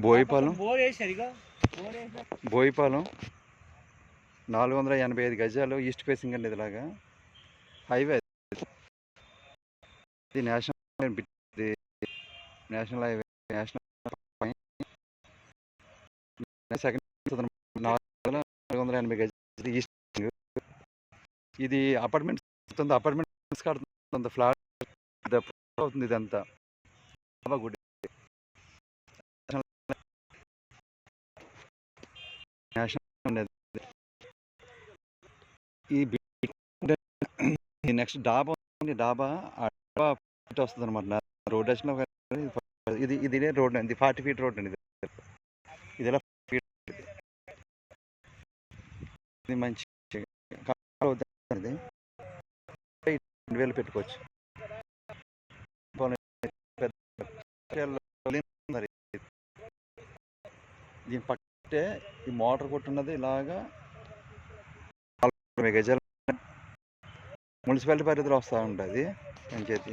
బోయిపాలెం 485 గజాలు east facing అండి. ఇదిలాగా highway, ఇది నేషనల్ హైవే, నేషనల్ సెకండ్ 480 గజాలు ఈస్ట్. ఇది అపార్ట్మెంట్స్ కడుతుంది, ఫ్లాట్ అవుతుంది ఇదంతా. గుడి నేషనల్. ఈ నెక్స్ట్ డాబా ఉంది, డాబా వస్తుంది అనమాట. రోడ్ ఇది రోడ్ అండి, 40 feet రోడ్ అండి. ఇది ఎలా ఇది మంచి 2,000 పెట్టుకోవచ్చు. దీని పట్టే ఈ మోటార్ కొట్టున్నది ఇలాగా 40 గజాలు మున్సిపాలిటీ పరిధిలో వస్తూ ఉంటుంది పంచాయతీ.